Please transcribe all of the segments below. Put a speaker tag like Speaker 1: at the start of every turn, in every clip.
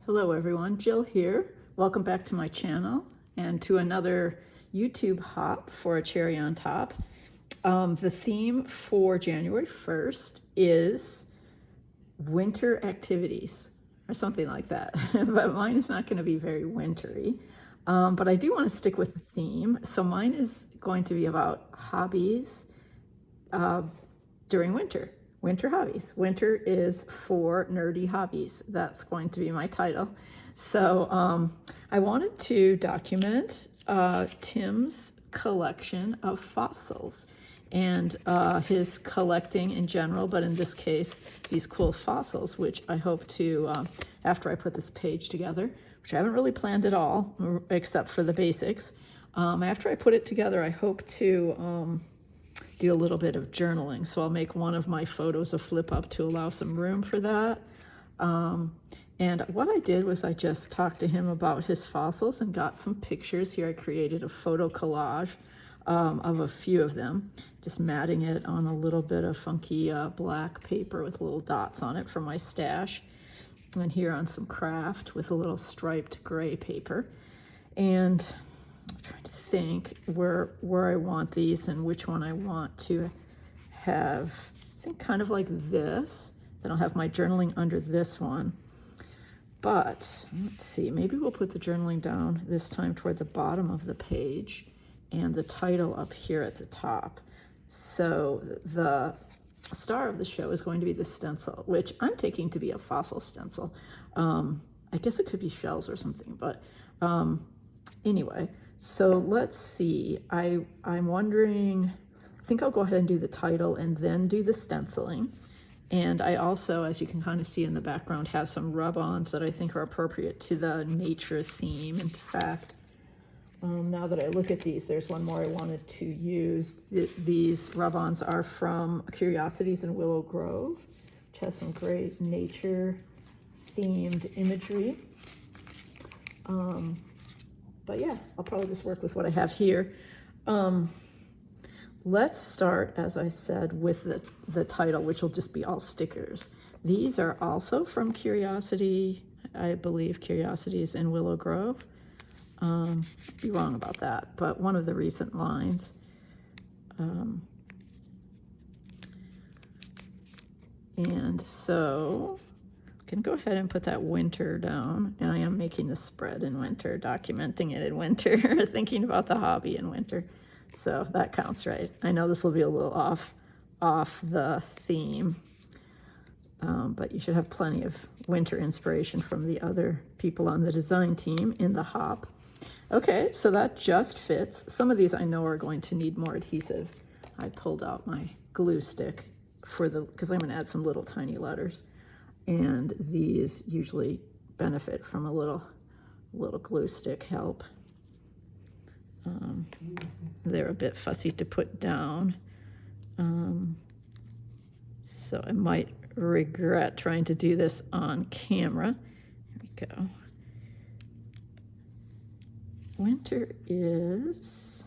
Speaker 1: Hello everyone, Jill here. Welcome back to my channel and to another YouTube hop for a cherry on top. The theme for January 1st is winter activities or something like that, but mine is not going to be very wintry. But I do want to stick with the theme. So mine is going to be about hobbies during winter. Winter hobbies. Winter is for nerdy hobbies. That's going to be my title. So I wanted to document Tim's collection of fossils and his collecting in general, but in this case, these cool fossils, which I hope to, after I put this page together, which I haven't really planned at all, except for the basics. After I put it together, I hope to do a little bit of journaling. So I'll make one of my photos a flip up to allow some room for that. And what I did was I just talked to him about his fossils and got some pictures. Here I created a photo collage of a few of them, just matting it on a little bit of funky black paper with little dots on it from my stash. And here on some craft with a little striped gray paper. And I'm trying to think where I want these and which one I want to have. I think kind of like this. Then I'll have my journaling under this one. But let's see, maybe we'll put the journaling down this time toward the bottom of the page and the title up here at the top. So the star of the show is going to be the stencil, which I'm taking to be a fossil stencil. I guess it could be shells or something, but anyway, so let's see. I'm wondering, I think I'll go ahead and do the title and then do the stenciling. And I also, as you can kind of see in the background, have some rub-ons that I think are appropriate to the nature theme. In fact, now that I look at these, there's one more I wanted to use. These rub-ons are from Curiosities in Willow Grove, which has some great nature-themed imagery. But yeah, I'll probably just work with what I have here. Let's start, as I said, with the title, which will just be all stickers. These are also from Curiosity, I believe, Curiosities in Willow Grove. I'd be wrong about that, but one of the recent lines. And so I can go ahead and put that winter down, and I am making the spread in winter, documenting it in winter, thinking about the hobby in winter. So that counts, right? I know this will be a little off the theme, but you should have plenty of winter inspiration from the other people on the design team in the hop. Okay, so that just fits. Some of these I know are going to need more adhesive. I pulled out my glue stick because I'm going to add some little tiny letters, and these usually benefit from a little glue stick help. They're a bit fussy to put down, so I might regret trying to do this on camera. Here we go. Winter is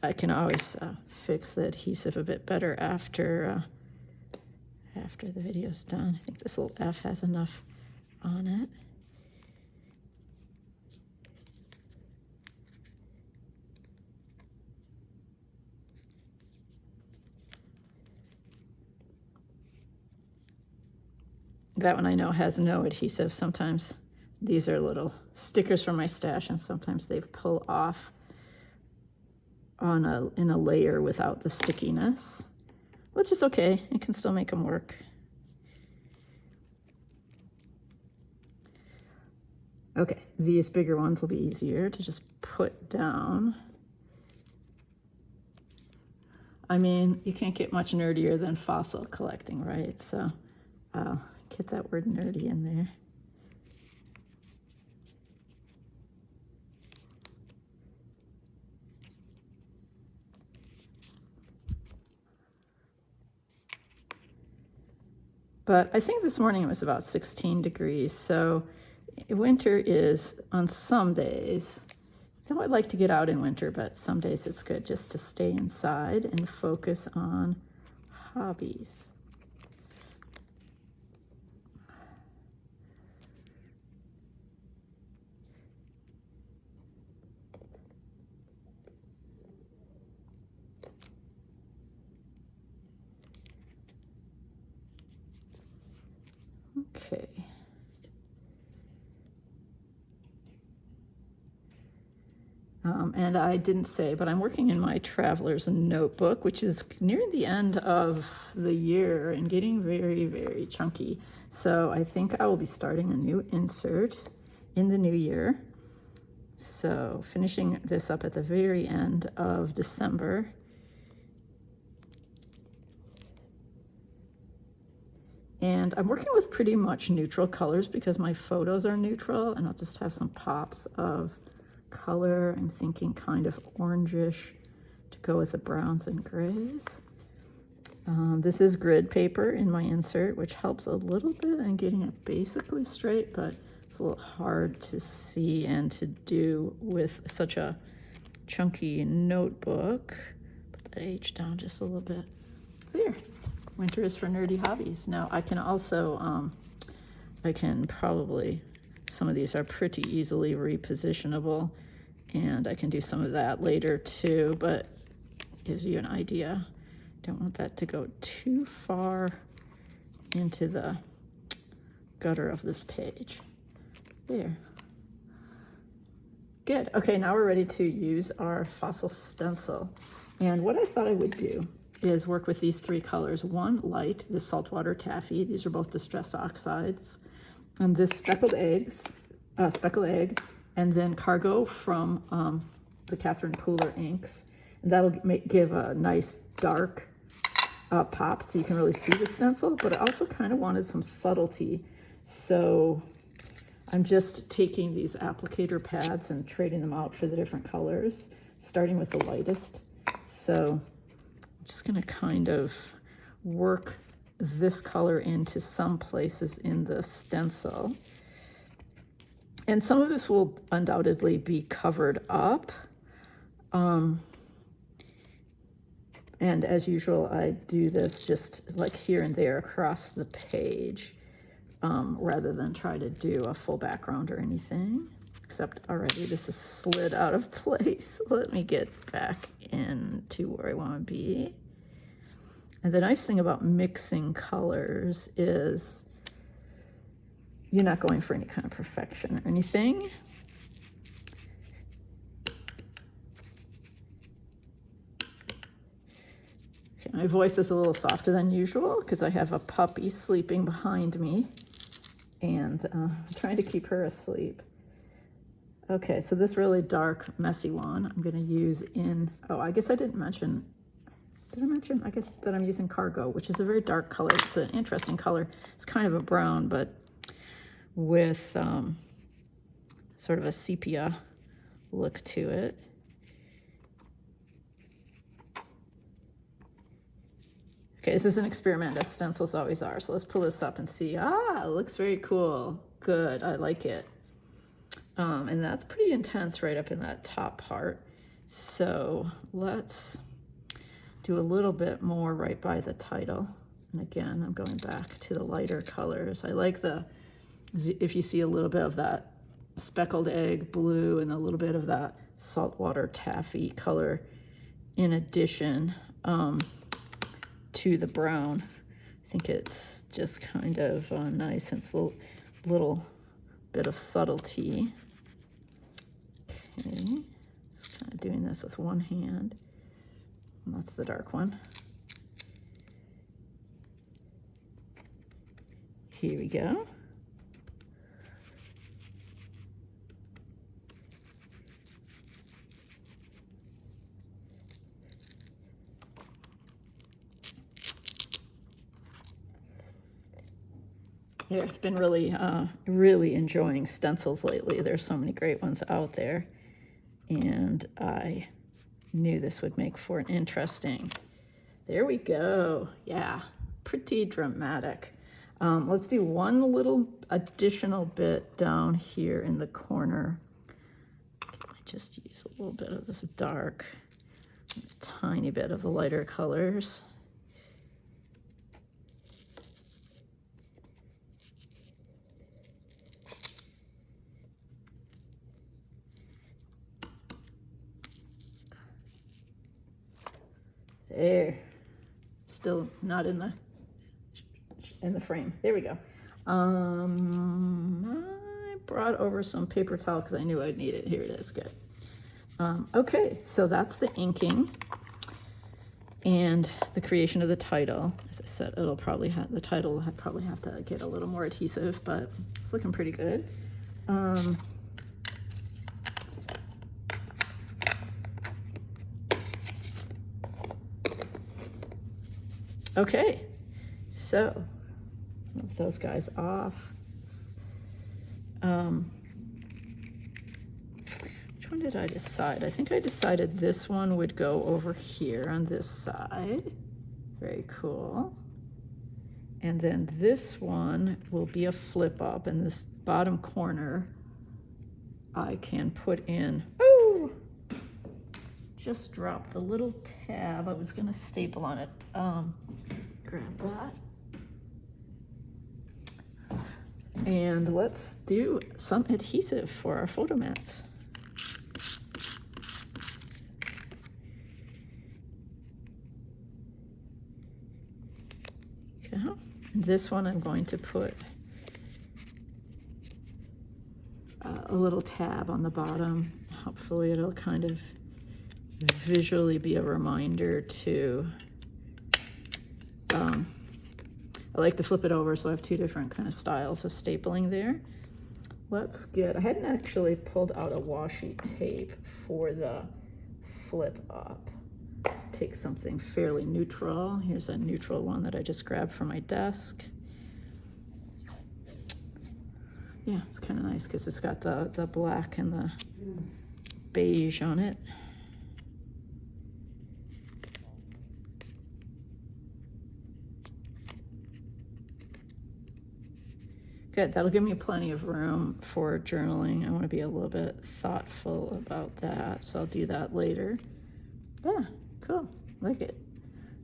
Speaker 1: I can always fix the adhesive a bit better after the video's done. I think this little F has enough on it. That one I know has no adhesive. Sometimes these are little stickers from my stash, and sometimes they pull off in a layer without the stickiness, which is okay. You can still make them work. Okay, these bigger ones will be easier to just put down. I mean, you can't get much nerdier than fossil collecting, right? So I'll get that word nerdy in there. But I think this morning it was about 16 degrees, so winter is on some days. Though I like to get out in winter, but some days it's good just to stay inside and focus on Hobbies. Okay. And I didn't say, but I'm working in my traveler's notebook, which is nearing the end of the year and getting very, very chunky. So I think I will be starting a new insert in the new year. So finishing this up at the very end of December. And I'm working with pretty much neutral colors because my photos are neutral, and I'll just have some pops of color. I'm thinking kind of orangish to go with the browns and grays. This is grid paper in my insert, which helps a little bit in getting it basically straight, but it's a little hard to see and to do with such a chunky notebook. Put that H down just a little bit. There. Winter is for nerdy hobbies. Now I can also, some of these are pretty easily repositionable, and I can do some of that later too, but it gives you an idea. Don't want that to go too far into the gutter of this page. There. Good. Okay, now we're ready to use our fossil stencil. And what I thought I would do is work with these three colors. One light, the saltwater taffy. These are both distress oxides. And this speckled egg, and then cargo from the Catherine Pooler inks. And that'll give a nice dark pop so you can really see the stencil, but I also kind of wanted some subtlety. So I'm just taking these applicator pads and trading them out for the different colors, starting with the lightest. So I'm just going to kind of work this color into some places in the stencil. And some of this will undoubtedly be covered up. And as usual, I do this just like here and there across the page, rather than try to do a full background or anything. Except already this is slid out of place. Let me get back into where I want to be. And the nice thing about mixing colors is you're not going for any kind of perfection or anything. Okay, my voice is a little softer than usual because I have a puppy sleeping behind me, and I'm trying to keep her asleep. Okay, so this really dark, messy one I'm going to use in, oh, I guess I didn't mention, did I mention, I guess that I'm using cargo, which is a very dark color. It's an interesting color. It's kind of a brown, but with sort of a sepia look to it. Okay, this is an experiment, as stencils always are. So let's pull this up and see. Ah, it looks very cool. Good, I like it. And that's pretty intense right up in that top part. So let's do a little bit more right by the title. And again, I'm going back to the lighter colors. I like if you see a little bit of that speckled egg blue and a little bit of that saltwater taffy color in addition to the brown. I think it's just kind of nice, and it's a little bit of subtlety. Okay, just kind of doing this with one hand. And that's the dark one. Here we go. Yeah, I've been really enjoying stencils lately. There's so many great ones out there, and I knew this would make for an interesting. There we go. Yeah, pretty dramatic. Let's do one little additional bit down here in the corner. I just use a little bit of this dark, a tiny bit of the lighter colors. There. Still not in the frame. There we go. I brought over some paper towel because I knew I'd need it. Here it is. Good. Okay, so that's the inking and the creation of the title. As I said, it'll probably have the title will probably have to get a little more adhesive, but it's looking pretty good. Okay, so move those guys off. Which one did I decide? I think I decided this one would go over here on this side. Very cool. And then this one will be a flip up, and this bottom corner I can put in. Oh! Just dropped the little tab. I was gonna staple on it. Grab that. And let's do some adhesive for our photo mats. Okay. This one I'm going to put a little tab on the bottom. Hopefully it'll kind of visually be a reminder to I like to flip it over, so I have two different kind of styles of stapling there. Let's get, I hadn't actually pulled out a washi tape for the flip up. Let's take something fairly neutral. Here's a neutral one that I just grabbed from my desk. Yeah, it's kind of nice because it's got the black and the beige on it. Good, that'll give me plenty of room for journaling. I want to be a little bit thoughtful about that, so I'll do that later. Yeah, cool, like it.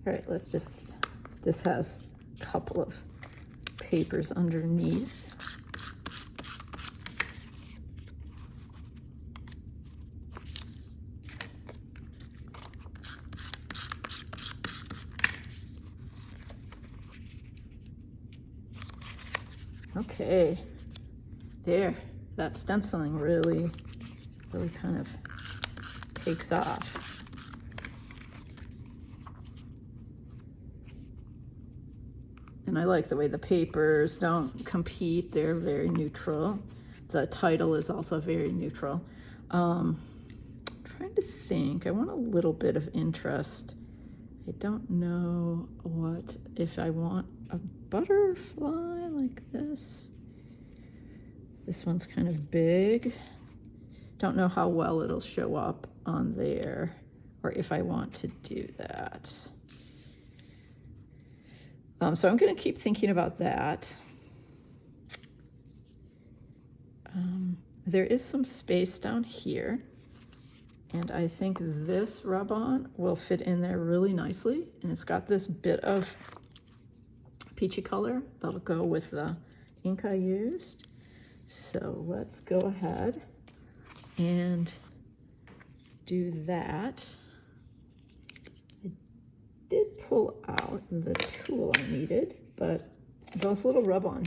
Speaker 1: All right, let's just, this has a couple of papers underneath. Okay, there, that stenciling really kind of takes off. And I like the way the papers don't compete, they're very neutral. The title is also very neutral. Trying to think, I want a little bit of interest. I don't know what, if I want a butterfly like this. This one's kind of big. Don't know how well it'll show up on there or if I want to do that. So I'm going to keep thinking about that. There is some space down here, and I think this rub-on will fit in there really nicely, and it's got this bit of peachy color that'll go with the ink I used. So let's go ahead and do that. I did pull out the tool I needed, but those little rub-on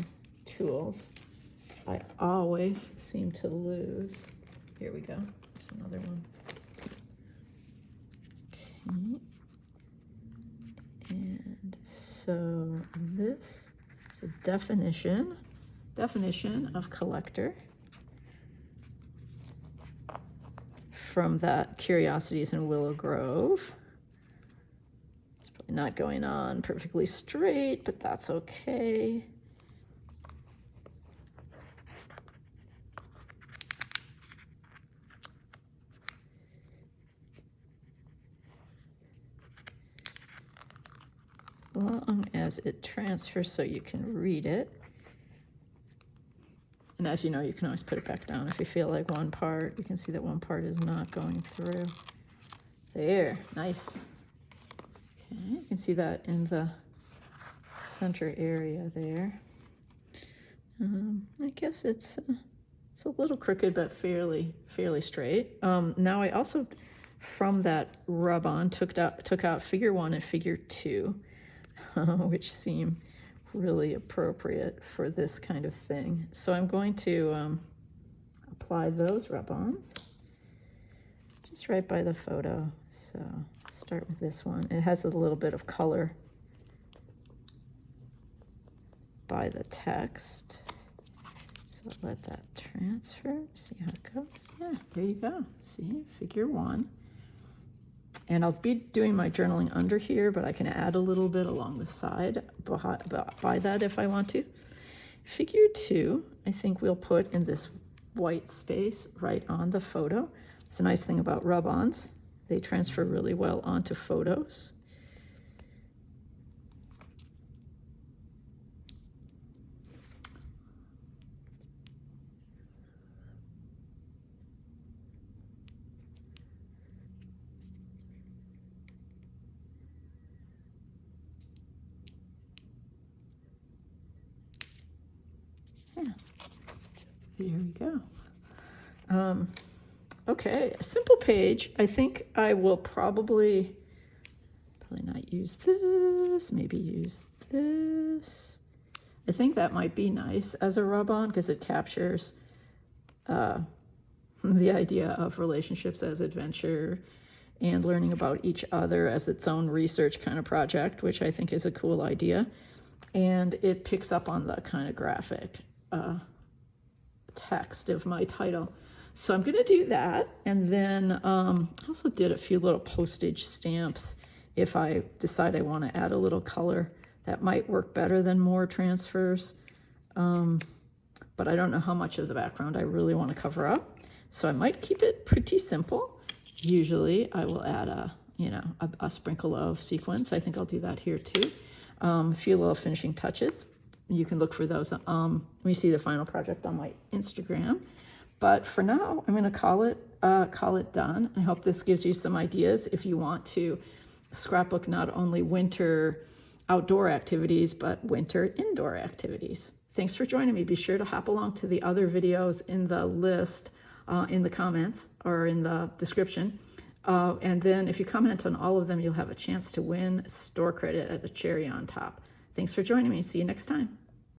Speaker 1: tools I always seem to lose. Here we go. There's another one. Okay. And so this is a definition of collector from that Curiosities in Willow Grove. It's probably not going on perfectly straight, but that's okay. As long as it transfers so you can read it. And as you know, you can always put it back down if you feel like one part, you can see that one part is not going through. There, nice. Okay, you can see that in the center area there. I guess it's a little crooked, but fairly straight. Now I also from that rub-on, took out figure 1 and figure 2, which seem really appropriate for this kind of thing. So I'm going to apply those rub-ons just right by the photo. So start with this one. It has a little bit of color by the text. So let that transfer, see how it goes. Yeah, there you go. See, figure 1. And I'll be doing my journaling under here, but I can add a little bit along the side by that if I want to. Figure 2, I think we'll put in this white space right on the photo. It's a nice thing about rub-ons. They transfer really well onto photos. Yeah, there we go. Okay, a simple page. I think I will probably not use this, maybe use this. I think that might be nice as a rub-on because it captures the idea of relationships as adventure and learning about each other as its own research kind of project, which I think is a cool idea. And it picks up on the kind of graphic text of my title. So I'm going to do that. And then I also did a few little postage stamps. If I decide I want to add a little color, that might work better than more transfers. But I don't know how much of the background I really want to cover up. So I might keep it pretty simple. Usually I will add a sprinkle of sequins. I think I'll do that here too. A few little finishing touches. You can look for those when you see the final project on my Instagram. But for now, I'm going to call it done. I hope this gives you some ideas if you want to scrapbook not only winter outdoor activities, but winter indoor activities. Thanks for joining me. Be sure to hop along to the other videos in the list, in the comments or in the description. And then if you comment on all of them, you'll have a chance to win store credit at a cherry on top. Thanks for joining me. See you next time.